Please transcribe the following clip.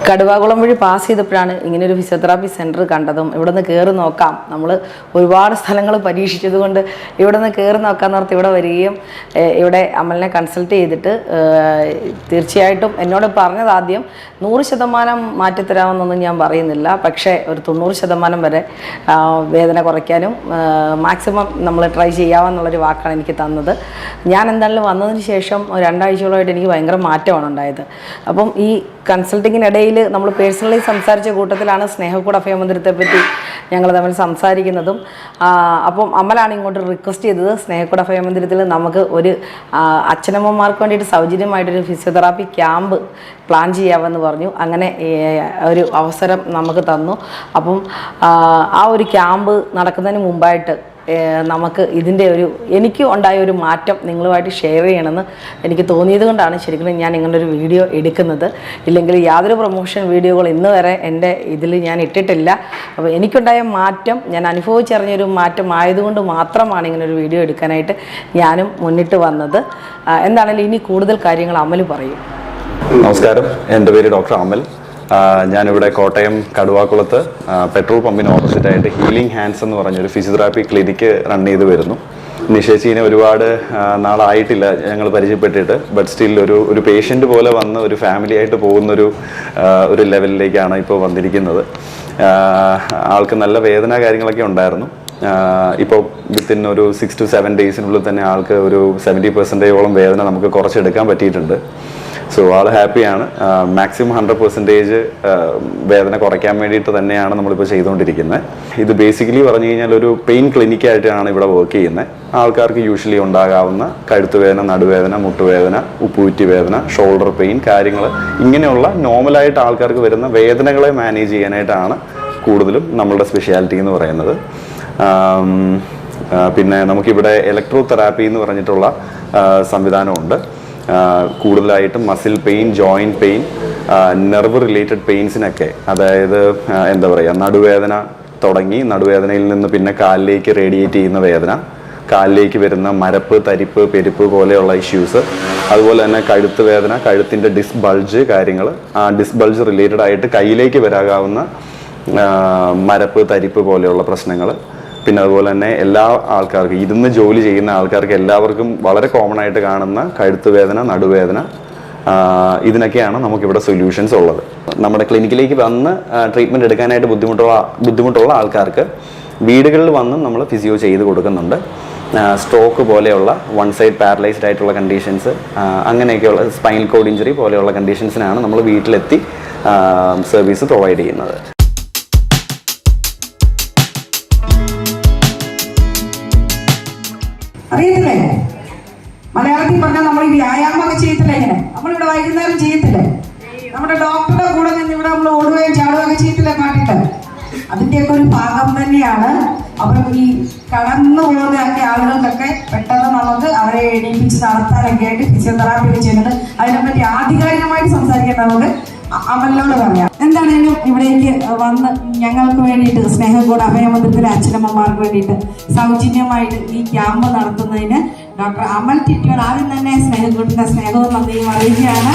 കടുവാകുളം വഴി പാസ് ചെയ്തപ്പോഴാണ് ഇങ്ങനൊരു ഫിസിയോതെറാപ്പി സെൻറ്റർ കണ്ടതും ഇവിടെ നിന്ന് കയറി നോക്കാം. നമ്മൾ ഒരുപാട് സ്ഥലങ്ങൾ പരീക്ഷിച്ചതുകൊണ്ട് ഇവിടെ നിന്ന് കയറി നോക്കാമെന്ന് ഓർത്ത് ഇവിടെ വരികയും ഇവിടെ അമലിനെ കൺസൾട്ട് ചെയ്തിട്ട് തീർച്ചയായിട്ടും എന്നോട് പറഞ്ഞത് ആദ്യം 100% മാറ്റിത്തരാമെന്നൊന്നും ഞാൻ പറയുന്നില്ല. പക്ഷേ ഒരു 90% വരെ വേദന കുറയ്ക്കാനും മാക്സിമം നമ്മൾ ട്രൈ ചെയ്യാമെന്നുള്ളൊരു വാക്കാണ് എനിക്ക് തന്നത്. ഞാൻ എന്തായാലും വന്നതിന് ശേഷം 2 ആഴ്ചയോളമായിട്ട് എനിക്ക് ഭയങ്കര മാറ്റമാണ് ഉണ്ടായത്. അപ്പം ഈ കൺസൾട്ടിങ്ങിനിടയിൽ നമ്മൾ പേഴ്സണലി സംസാരിച്ച കൂട്ടത്തിലാണ് സ്നേഹക്കൂട് അഭയമന്ദിരത്തെ പറ്റി ഞങ്ങൾ തമ്മിൽ സംസാരിക്കുന്നതും. അപ്പം അമലാണ് ഇങ്ങോട്ട് റിക്വസ്റ്റ് ചെയ്തത് സ്നേഹക്കൂട് അഭയമന്ദിരത്തിൽ നമുക്ക് ഒരു അച്ഛനമ്മമാർക്ക് വേണ്ടിയിട്ട് സൗജന്യമായിട്ടൊരു ഫിസിയോതെറാപ്പി ക്യാമ്പ് പ്ലാൻ ചെയ്യാമെന്ന് പറഞ്ഞു. അങ്ങനെ ഒരു അവസരം നമുക്ക് തന്നു. അപ്പം ആ ഒരു ക്യാമ്പ് നടക്കുന്നതിന് മുമ്പായിട്ട് നമുക്ക് ഇതിൻ്റെ എനിക്ക് ഉണ്ടായ ഒരു മാറ്റം നിങ്ങളുമായിട്ട് ഷെയർ ചെയ്യണമെന്ന് എനിക്ക് തോന്നിയത് കൊണ്ടാണ് ശരിക്കും ഞാൻ ഇങ്ങനൊരു വീഡിയോ എടുക്കുന്നത്. ഇല്ലെങ്കിൽ യാതൊരു പ്രൊമോഷൻ വീഡിയോകൾ ഇന്ന് വരെ എൻ്റെ ഇതിൽ ഞാൻ ഇട്ടിട്ടില്ല. അപ്പോൾ എനിക്കുണ്ടായ മാറ്റം ഞാൻ അനുഭവിച്ചറിഞ്ഞൊരു മാറ്റം ആയതുകൊണ്ട് മാത്രമാണ് ഇങ്ങനൊരു വീഡിയോ എടുക്കാനായിട്ട് ഞാനും മുന്നിട്ട് വന്നത്. എന്താണെങ്കിലും ഇനി കൂടുതൽ കാര്യങ്ങൾ അമൽ പറയും. നമസ്കാരം, എൻ്റെ പേര് ഡോക്ടർ അമൽ. ഞാനിവിടെ കോട്ടയം കടുവാക്കുളത്ത് പെട്രോൾ പമ്പിന് ഓപ്പോസിറ്റായിട്ട് ഹീലിംഗ് ഹാൻഡ്സ് എന്ന് പറഞ്ഞൊരു ഫിസിയോതെറാപ്പി ക്ലിനിക്ക് റൺ ചെയ്ത് വരുന്നു. നിശ്ചയിച്ചിനെ ഒരുപാട് നാളായിട്ടില്ല ഞങ്ങൾ പരിചയപ്പെട്ടിട്ട്. ബട്ട് സ്റ്റിൽ ഒരു പേഷ്യൻ്റ് പോലെ വന്ന് ഒരു ഫാമിലി ആയിട്ട് പോകുന്നൊരു ലെവലിലേക്കാണ് ഇപ്പോൾ വന്നിരിക്കുന്നത്. ആൾക്ക് നല്ല വേദന കാര്യങ്ങളൊക്കെ ഉണ്ടായിരുന്നു. ഇപ്പോൾ വിത്തിൻ ഒരു 6 to 7 ഡേയ്സിനുള്ളിൽ തന്നെ ആൾക്ക് ഒരു 70% വേദന നമുക്ക് കുറച്ചെടുക്കാൻ പറ്റിയിട്ടുണ്ട്. സോ ആൾ ഹാപ്പിയാണ്. മാക്സിമം 100% വേദന കുറയ്ക്കാൻ വേണ്ടിയിട്ട് തന്നെയാണ് നമ്മളിപ്പോൾ ചെയ്തുകൊണ്ടിരിക്കുന്നത്. ഇത് ബേസിക്കലി പറഞ്ഞു കഴിഞ്ഞാൽ ഒരു പെയിൻ ക്ലിനിക്കായിട്ടാണ് ഇവിടെ വർക്ക് ചെയ്യുന്നത്. ആൾക്കാർക്ക് യൂഷ്വലി ഉണ്ടാകാവുന്ന കഴുത്ത് വേദന, നടുവേദന, മുട്ടുവേദന, ഉപ്പൂറ്റി വേദന, ഷോൾഡർ പെയിൻ കാര്യങ്ങൾ ഇങ്ങനെയുള്ള നോർമലായിട്ട് ആൾക്കാർക്ക് വരുന്ന വേദനകളെ മാനേജ് ചെയ്യാനായിട്ടാണ് കൂടുതലും നമ്മളുടെ സ്പെഷ്യാലിറ്റി എന്ന് പറയുന്നത്. പിന്നെ നമുക്കിവിടെ ഇലക്ട്രോ തെറാപ്പി എന്ന് പറഞ്ഞിട്ടുള്ള സംവിധാനമുണ്ട്. കൂടുതലായിട്ടും muscle pain, joint pain, nerve related പെയിൻസിനൊക്കെ, അതായത് എന്താ പറയുക, നടുവേദന തുടങ്ങി നടുവേദനയിൽ നിന്ന് പിന്നെ കാലിലേക്ക് റേഡിയേറ്റ് ചെയ്യുന്ന വേദന, കാലിലേക്ക് വരുന്ന മരപ്പ്, തരിപ്പ്, പെരുപ്പ് പോലെയുള്ള ഇഷ്യൂസ്, അതുപോലെ തന്നെ കഴുത്ത് വേദന, കഴുത്തിൻ്റെ ഡിസ്ക് ബൾജ് കാര്യങ്ങൾ, ആ ഡിസ്ക് ബൾജ് റിലേറ്റഡ് ആയിട്ട് കയ്യിലേക്ക് വരാകാവുന്ന മരപ്പ്, തരിപ്പ് പോലെയുള്ള പ്രശ്നങ്ങൾ, പിന്നെ അതുപോലെ തന്നെ എല്ലാ ആൾക്കാർക്കും ഇരുന്ന് ജോലി ചെയ്യുന്ന ആൾക്കാർക്ക് എല്ലാവർക്കും വളരെ കോമൺ ആയിട്ട് കാണുന്ന കഴുത്ത് വേദന, നടുവേദന, ഇതിനൊക്കെയാണ് നമുക്കിവിടെ സൊല്യൂഷൻസ് ഉള്ളത്. നമ്മുടെ ക്ലിനിക്കിലേക്ക് വന്ന് ട്രീറ്റ്മെൻറ്റ് എടുക്കാനായിട്ട് ബുദ്ധിമുട്ടുള്ള ആൾക്കാർക്ക് വീടുകളിൽ വന്നും നമ്മൾ ഫിസിയോ ചെയ്ത് കൊടുക്കുന്നുണ്ട്. സ്ട്രോക്ക് പോലെയുള്ള 1 സൈഡ് പാരലൈസ്ഡ് ആയിട്ടുള്ള കണ്ടീഷൻസ്, അങ്ങനെയൊക്കെയുള്ള സ്പൈനൽ കോഡ് ഇഞ്ചറി പോലെയുള്ള കണ്ടീഷൻസിനാണ് നമ്മൾ വീട്ടിലെത്തി സർവീസ് പ്രൊവൈഡ് ചെയ്യുന്നത്. അറിയത്തില്ലേ? മലയാളത്തിൽ പറഞ്ഞാൽ നമ്മൾ ഈ വ്യായാമമൊക്കെ ചെയ്യത്തില്ല. ഇങ്ങനെ നമ്മളിവിടെ വൈകുന്നേരം ചെയ്യത്തില്ലേ? നമ്മുടെ ഡോക്ടറുടെ കൂടെ നിന്ന് ഇവിടെ നമ്മൾ ഓടുകയും ചാടുകയൊക്കെ ചെയ്യത്തില്ലേ പാട്ടിട്ട്? അതിൻ്റെയൊക്കെ ഒരു ഭാഗം തന്നെയാണ്. അപ്പം ഈ കടന്നു പോകുന്നതൊക്കെ ആളുകൾക്കൊക്കെ പെട്ടെന്ന് നമുക്ക് അവരെ എണീപ്പിച്ച് നടത്താനൊക്കെ ആയിട്ട് ഫിസിയോതെറാപ്പി ഒക്കെ ചെയ്യുന്നത്. അതിനെപ്പറ്റി ആധികാരികമായിട്ട് സംസാരിക്കാൻ നമുക്ക് അമലിനോട് പറയാം. എന്താണേലും ഇവിടേക്ക് വന്ന് ഞങ്ങൾക്ക് വേണ്ടിയിട്ട് സ്നേഹക്കൂട് അഭയമന്ദിരത്തിലെ അച്ഛനമ്മമാർക്ക് വേണ്ടിയിട്ട് സൗജന്യമായിട്ട് ഈ ക്യാമ്പ് നടത്തുന്നതിന് ഡോക്ടർ അമൽ ടിറ്റിയോട് ആദ്യം തന്നെ സ്നേഹക്കൂടിന്റെ സ്നേഹവും നന്ദിയും അറിയിക്കുകയാണ്.